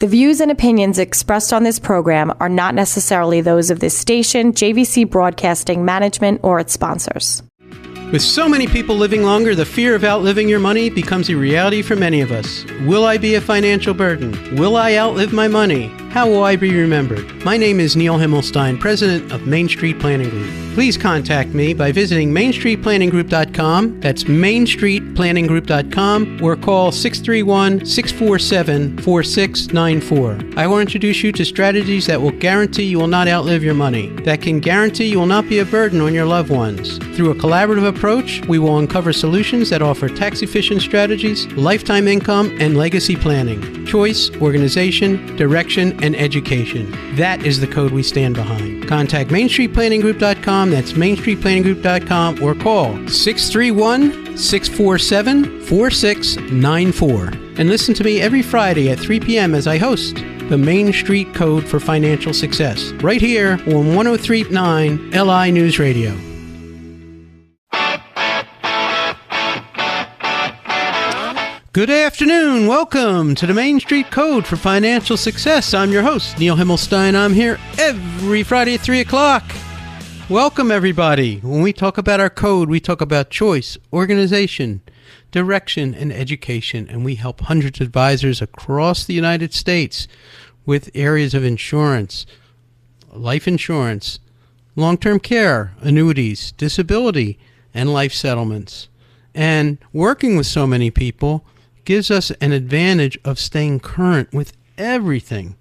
The views and opinions expressed on this program are not necessarily those of this station, JVC Broadcasting Management, or its sponsors. With so many people living longer, the fear of outliving your money becomes a reality for many of us. Will I be a financial burden? Will I outlive my money? How will I be remembered? My name is Neil Himmelstein, president of Main Street Planning Group. Please contact me by visiting mainstreetplanninggroup.com. That's mainstreetplanninggroup.com, or call 631-647-4694. I will introduce you to strategies that will guarantee you will not outlive your money, that can guarantee you will not be a burden on your loved ones. Through a collaborative approach, we will uncover solutions that offer tax-efficient strategies, lifetime income, and legacy planning, choice, organization, direction, and education. That is the code we stand behind. Contact mainstreetplanninggroup.com. That's mainstreetplanninggroup.com, or call 631-647-4694. And listen to me every Friday at 3 p.m. as I host the Main Street Code for Financial Success, right here on 103.9 LI News Radio. Good afternoon. Welcome to the Main Street Code for Financial Success. I'm your host, Neil Himmelstein. I'm here every Friday at 3 o'clock. Welcome, everybody. When we talk about our code, we talk about choice, organization, direction, and education. And we help hundreds of advisors across the United States with areas of insurance, life insurance, long-term care, annuities, disability, and life settlements. And working with so many people gives us an advantage of staying current with everything.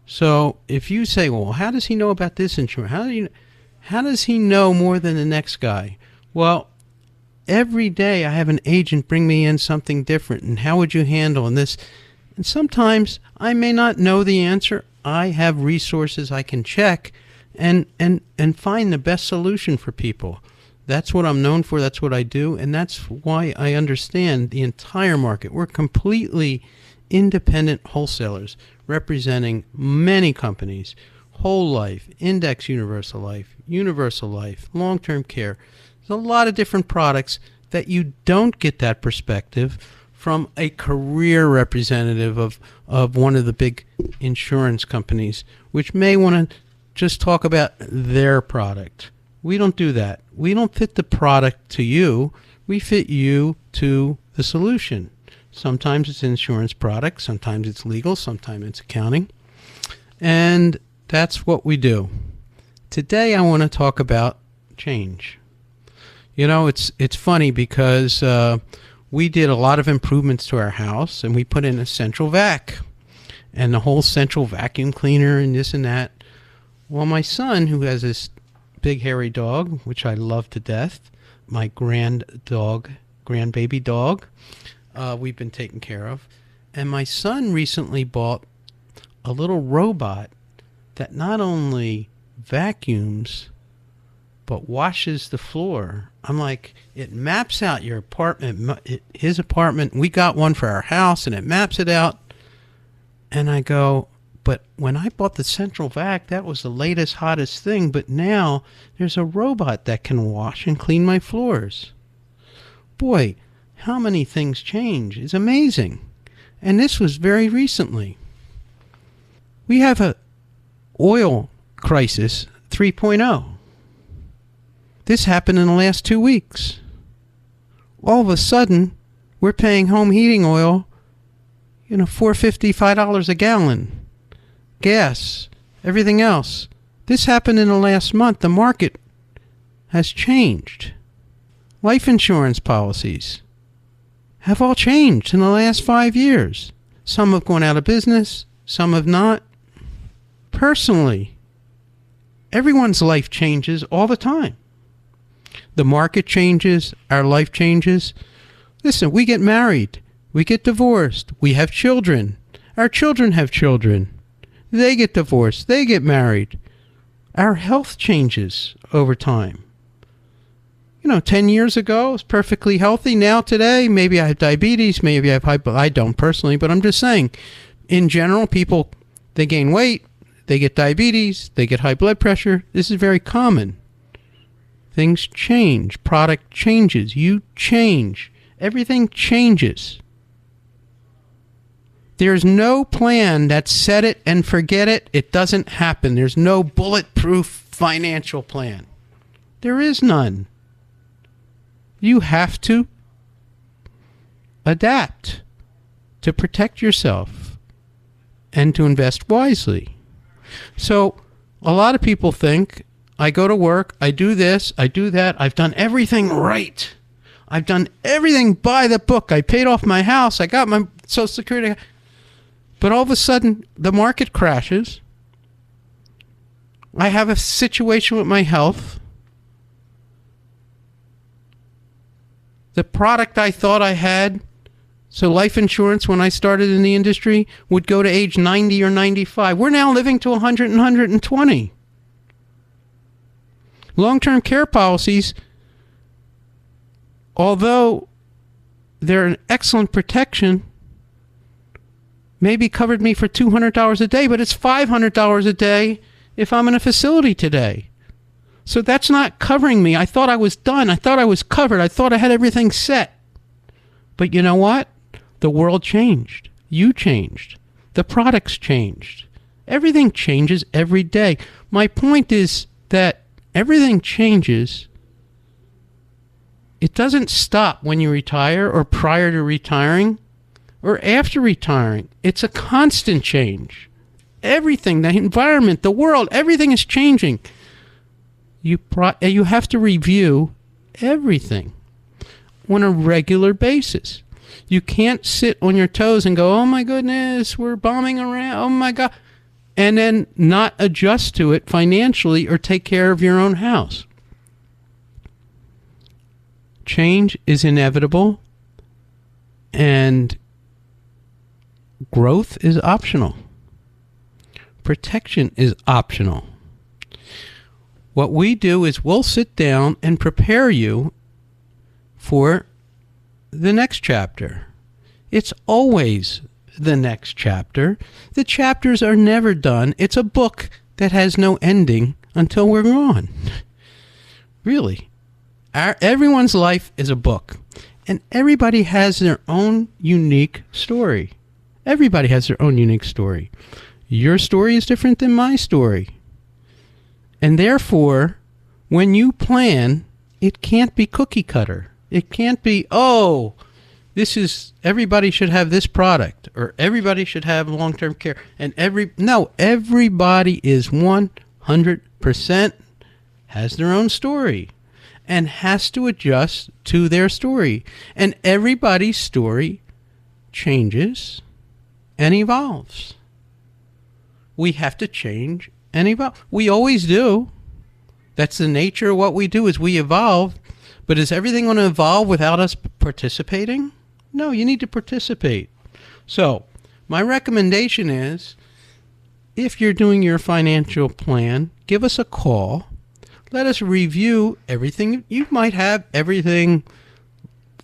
So if you say, well, how does he know about this insurance? How does he know more than the next guy? Well, every day I have an agent bring me in something different. And how would you handle this? And sometimes I may not know the answer. I have resources I can check and find the best solution for people. That's what I'm known for. That's what I do. And that's why I understand the entire market. We're completely independent wholesalers representing many companies: whole life, index universal life, long-term care. There's a lot of different products that you don't get that perspective from a career representative of one of the big insurance companies, which may want to just talk about their product. We don't do that. We don't fit the product to you. We fit you to the solution. Sometimes it's insurance products, sometimes it's legal, sometimes it's accounting. And that's what we do. Today I want to talk about change. You know, it's funny because we did a lot of improvements to our house, and we put in a central vac and the whole central vacuum cleaner and this and that. Well, my son, who has this big hairy dog, which I love to death, my grandbaby dog, we've been taking care of. And my son recently bought a little robot that not only vacuums, but washes the floor. I'm like, it maps out your apartment, his apartment. We got one for our house, and it maps it out. And I go, but when I bought the central vac, that was the latest, hottest thing. But now there's a robot that can wash and clean my floors. Boy, how many things change. It's amazing. And this was very recently. We have a oil crisis 3.0. This happened in the last 2 weeks. All of a sudden, we're paying home heating oil, $4.50, $5 a gallon. Gas, everything else. This happened in the last month. The market has changed. Life insurance policies have all changed in the last 5 years. Some have gone out of business, some have not. Personally, everyone's life changes all the time. The market changes, our life changes. Listen, we get married, we get divorced, we have children. Our children have children. They get divorced. They get married. Our health changes over time. 10 years ago, I was perfectly healthy. Now, today, maybe I have diabetes. Maybe I have I don't personally, but I'm just saying, in general, people, they gain weight. They get diabetes. They get high blood pressure. This is very common. Things change. Product changes. You change. Everything changes. There's no plan that set it and forget it. It doesn't happen. There's no bulletproof financial plan. There is none. You have to adapt to protect yourself and to invest wisely. So a lot of people think, I go to work, I do this, I do that, I've done everything right. I've done everything by the book. I paid off my house, I got my Social Security. But all of a sudden, the market crashes. I have a situation with my health. The product I thought I had, so life insurance when I started in the industry, would go to age 90 or 95. We're now living to 100 and 120. Long-term care policies, although they're an excellent protection, maybe covered me for $200 a day, but it's $500 a day if I'm in a facility today. So that's not covering me. I thought I was done. I thought I was covered. I thought I had everything set. But you know what? The world changed. You changed. The products changed. Everything changes every day. My point is that everything changes. It doesn't stop when you retire or prior to retiring or after retiring. It's a constant change. Everything, the environment, the world, everything is changing. You have to review everything on a regular basis. You can't sit on your toes and go, oh my goodness, we're bombing around, oh my God, and then not adjust to it financially or take care of your own house. Change is inevitable, and growth is optional. Protection is optional. What we do is we'll sit down and prepare you for the next chapter. It's always the next chapter. The chapters are never done. It's a book that has no ending until we're gone. Really. Everyone's life is a book, and everybody has their own unique story. Everybody has their own unique story. Your story is different than my story. And therefore, when you plan, it can't be cookie cutter. It can't be, oh, everybody should have this product, or everybody should have long-term care. And everybody is 100% has their own story and has to adjust to their story. And everybody's story changes and evolves. We have to change and evolve. We always do. That's the nature of what we do, is we evolve. But is everything going to evolve without us participating? No, you need to participate. So my recommendation is, if you're doing your financial plan, give us a call. Let us review everything. You might have everything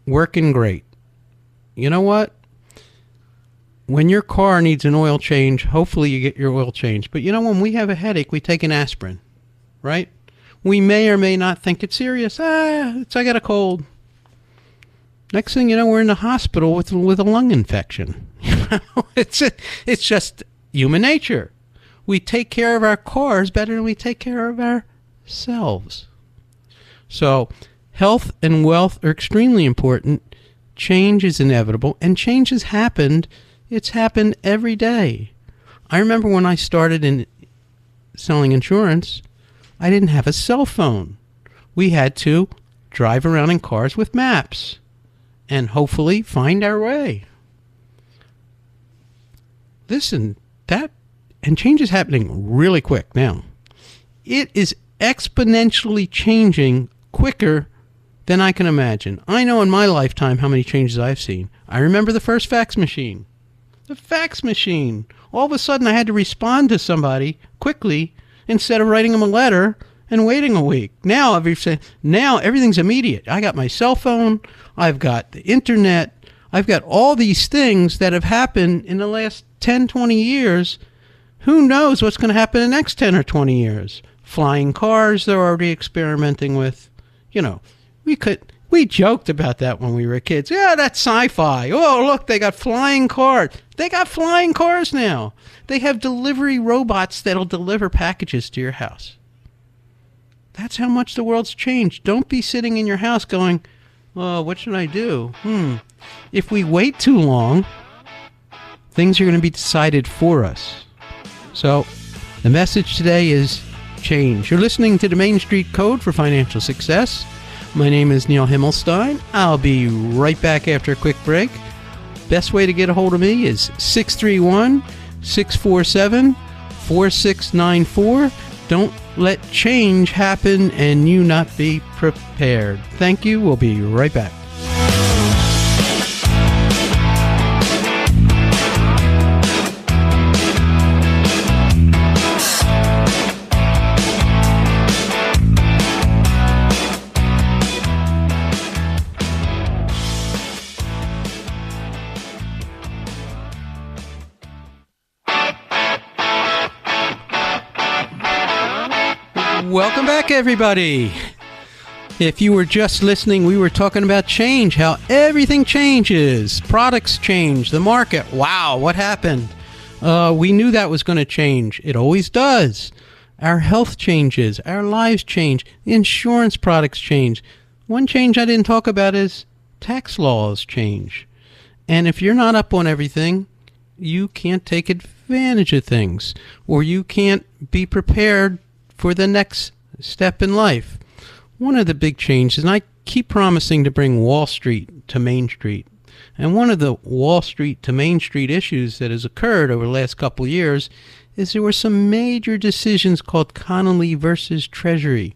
working great. You know what? When your car needs an oil change, hopefully you get your oil changed. But you know, when we have a headache, we take an aspirin, right? We may or may not think it's serious. I got a cold. Next thing you know, we're in the hospital with a lung infection. It's just human nature. We take care of our cars better than we take care of ourselves. So health and wealth are extremely important. Change is inevitable, and change has happened. It's happened every day. I remember when I started in selling insurance, I didn't have a cell phone. We had to drive around in cars with maps and hopefully find our way. Listen, change is happening really quick now. It is exponentially changing quicker than I can imagine. I know in my lifetime how many changes I've seen. I remember the first fax machine. The fax machine. All of a sudden I had to respond to somebody quickly instead of writing them a letter and waiting a week. Now everything's immediate. I got my cell phone. I've got the internet. I've got all these things that have happened in the last 10, 20 years. Who knows what's going to happen in the next 10 or 20 years? Flying cars they're already experimenting with. You know, We joked about that when we were kids. Yeah, that's sci-fi. Oh, look, they got flying cars. They got flying cars now. They have delivery robots that'll deliver packages to your house. That's how much the world's changed. Don't be sitting in your house going, oh, what should I do? If we wait too long, things are going to be decided for us. So the message today is change. You're listening to the Main Street Code for Financial Success. My name is Neil Himmelstein. I'll be right back after a quick break. Best way to get a hold of me is 631-647-4694. Don't let change happen and you not be prepared. Thank you. We'll be right back. Welcome back, everybody. If you were just listening, we were talking about change, how everything changes. Products change, the market. Wow, what happened? We knew that was going to change. It always does. Our health changes, our lives change, insurance products change. One change I didn't talk about is tax laws change. And if you're not up on everything, you can't take advantage of things, or you can't be prepared for the next step in life. One of the big changes, and I keep promising to bring Wall Street to Main Street, and one of the Wall Street to Main Street issues that has occurred over the last couple of years is there were some major decisions called Connolly versus Treasury,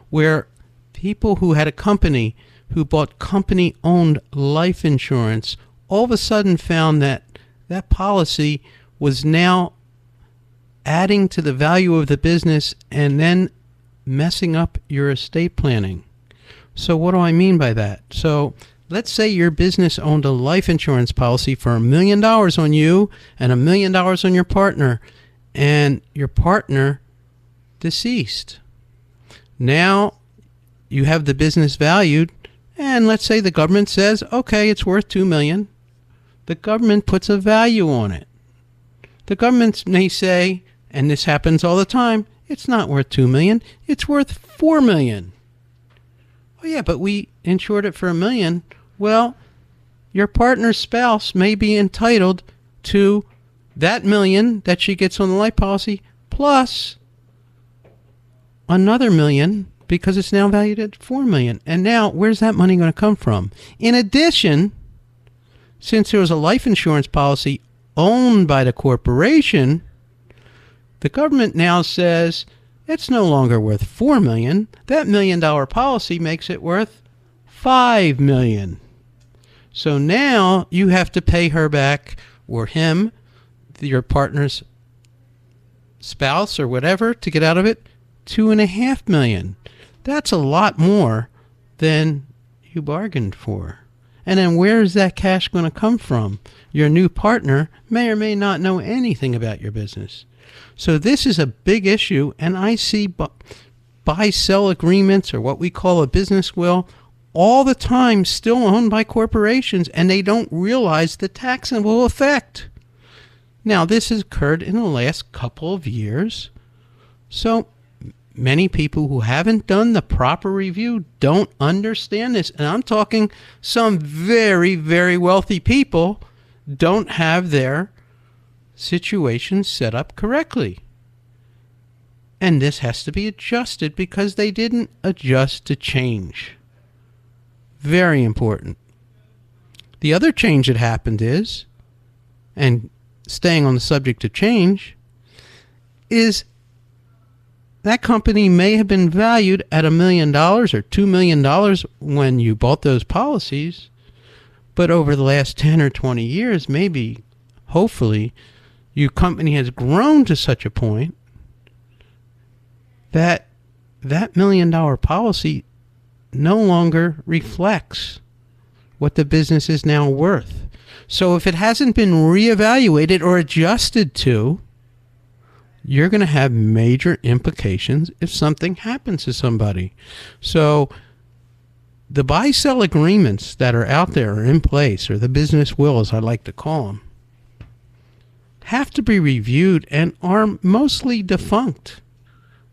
where people who had a company who bought company-owned life insurance all of a sudden found that that policy was now adding to the value of the business and then messing up your estate planning. So what do I mean by that? So let's say your business owned a life insurance policy for $1 million on you and $1 million on your partner, and your partner deceased. Now you have the business valued, and let's say the government says, okay, it's worth $2 million. The government puts a value on it. The government may say, and this happens all the time, it's not worth $2 million, it's worth $4 million. Oh yeah, but we insured it for $1 million. Well, your partner's spouse may be entitled to that $1 million that she gets on the life policy, plus another $1 million, because it's now valued at $4 million. And now, where's that money going to come from? In addition, since there was a life insurance policy owned by the corporation, the government now says it's no longer worth $4 million. That $1 million policy makes it worth $5 million. So now you have to pay her back, or him, your partner's spouse or whatever, to get out of it, $2.5 million. That's a lot more than you bargained for. And then where is that cash going to come from? Your new partner may or may not know anything about your business. So this is a big issue, and I see buy-sell agreements, or what we call a business will, all the time still owned by corporations, and they don't realize the taxable effect. Now, this has occurred in the last couple of years, so many people who haven't done the proper review don't understand this. And I'm talking some very, very wealthy people don't have their situation set up correctly. And this has to be adjusted because they didn't adjust to change. Very important. The other change that happened is, and staying on the subject of change, is that company may have been valued at $1 million or $2 million when you bought those policies, but over the last 10 or 20 years, maybe, hopefully, your company has grown to such a point that that $1 million policy no longer reflects what the business is now worth. So if it hasn't been reevaluated or adjusted to, you're going to have major implications if something happens to somebody. So the buy-sell agreements that are out there are in place, or the business will, as I like to call them, have to be reviewed and are mostly defunct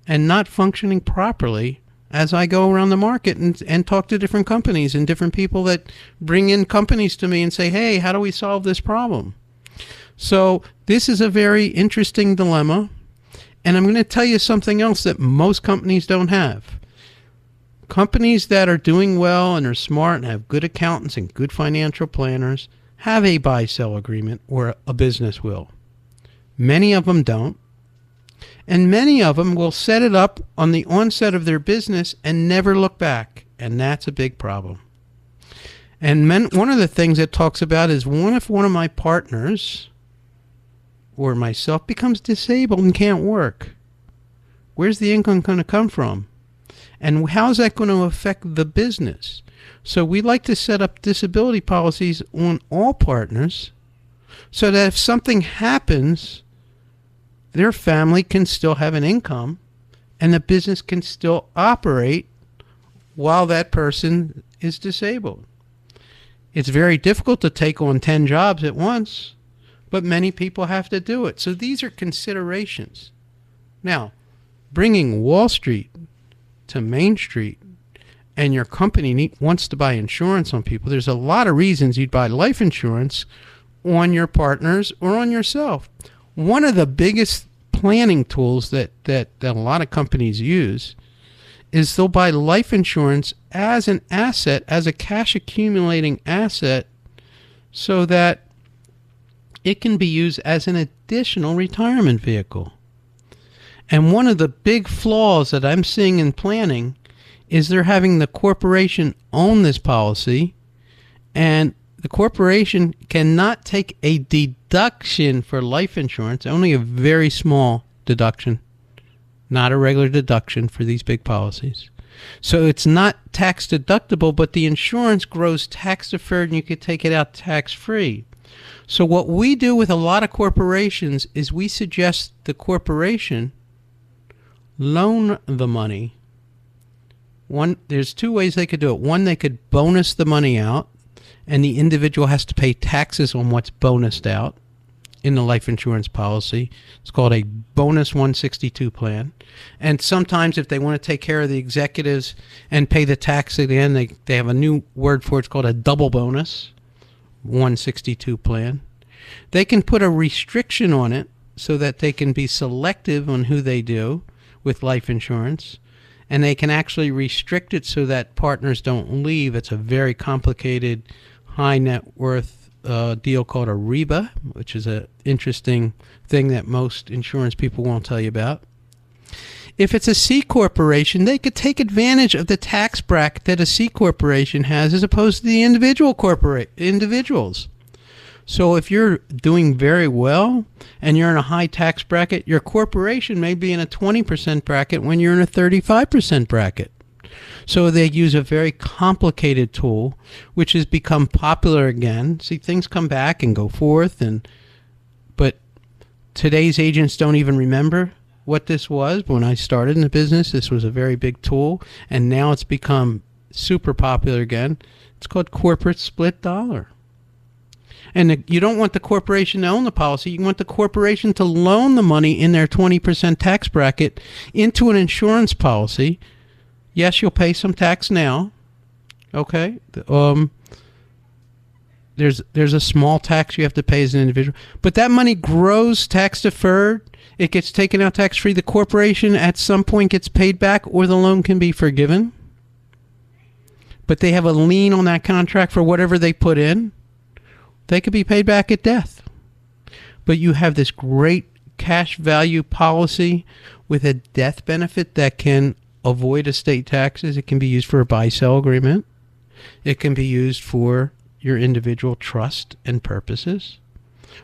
and not functioning properly as I go around the market and talk to different companies and different people that bring in companies to me and say, hey, how do we solve this problem? So this is a very interesting dilemma. And I'm going to tell you something else that most companies don't have. Companies that are doing well and are smart and have good accountants and good financial planners have a buy-sell agreement or a business will. Many of them don't. And many of them will set it up on the onset of their business and never look back. And that's a big problem. And one of the things it talks about is if one of my partners or myself becomes disabled and can't work, where's the income going to come from? And how's that going to affect the business? So we like to set up disability policies on all partners so that if something happens, their family can still have an income and the business can still operate while that person is disabled. It's very difficult to take on 10 jobs at once, but many people have to do it. So these are considerations. Now, bringing Wall Street to Main Street and your company wants to buy insurance on people, there's a lot of reasons you'd buy life insurance on your partners or on yourself. One of the biggest planning tools that a lot of companies use is they'll buy life insurance as an asset, as a cash accumulating asset, so that it can be used as an additional retirement vehicle. And one of the big flaws that I'm seeing in planning is they're having the corporation own this policy, and the corporation cannot take a deduction for life insurance, only a very small deduction, not a regular deduction for these big policies. So it's not tax deductible, but the insurance grows tax deferred and you could take it out tax free. So what we do with a lot of corporations is we suggest the corporation loan the money. There's two ways they could do it. One, they could bonus the money out, and the individual has to pay taxes on what's bonused out in the life insurance policy. It's called a bonus 162 plan. And sometimes if they want to take care of the executives and pay the tax at the end, they have a new word for it. It's called a double bonus 162 plan. They can put a restriction on it so that they can be selective on who they do with life insurance. And they can actually restrict it so that partners don't leave. It's a very complicated high net worth deal called a REBA, which is an interesting thing that most insurance people won't tell you about. If it's a C corporation, they could take advantage of the tax bracket that a C corporation has as opposed to the individuals. So if you're doing very well and you're in a high tax bracket, your corporation may be in a 20% bracket when you're in a 35% bracket. So they use a very complicated tool, which has become popular again. See, things come back and go forth, but today's agents don't even remember what this was. When I started in the business, this was a very big tool, and now it's become super popular again. It's called corporate split dollar. And you don't want the corporation to own the policy. You want the corporation to loan the money in their 20% tax bracket into an insurance policy. Yes, you'll pay some tax now. Okay. There's a small tax you have to pay as an individual. But that money grows tax deferred. It gets taken out tax free. The corporation at some point gets paid back, or the loan can be forgiven. But they have a lien on that contract for whatever they put in. They could be paid back at death. But you have this great cash value policy with a death benefit that can avoid estate taxes. It can be used for a buy-sell agreement. It can be used for your individual trust and purposes,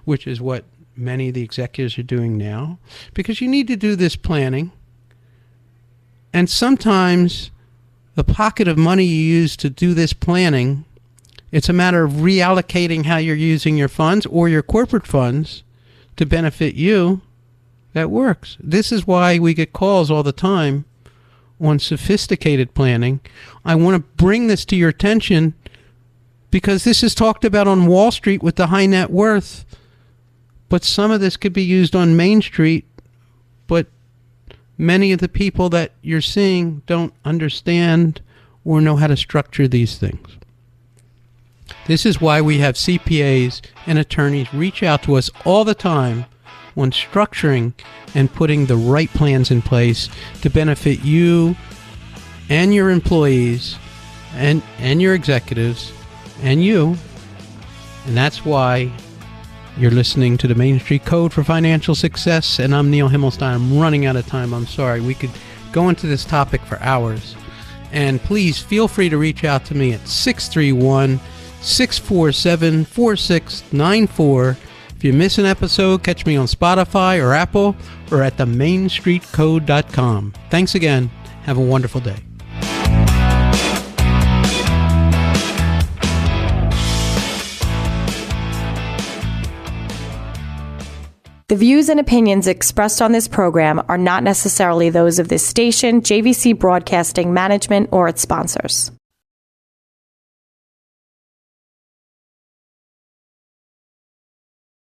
which is what many of the executives are doing now, because you need to do this planning. And sometimes the pocket of money you use to do this planning, it's a matter of reallocating how you're using your funds or your corporate funds to benefit you. That works. This is why we get calls all the time on sophisticated planning. I want to bring this to your attention because this is talked about on Wall Street with the high net worth, but some of this could be used on Main Street, but many of the people that you're seeing don't understand or know how to structure these things. This is why we have CPAs and attorneys reach out to us all the time on structuring and putting the right plans in place to benefit you and your employees and your executives and you. And that's why you're listening to the Main Street Code for Financial Success, and I'm Neil Himmelstein. I'm running out of time. I'm sorry. We could go into this topic for hours. And please feel free to reach out to me at 631-647-4694. If you miss an episode, catch me on Spotify or Apple or at themainstreetcode.com. Thanks again. Have a wonderful day. The views and opinions expressed on this program are not necessarily those of this station, JVC Broadcasting Management, or its sponsors.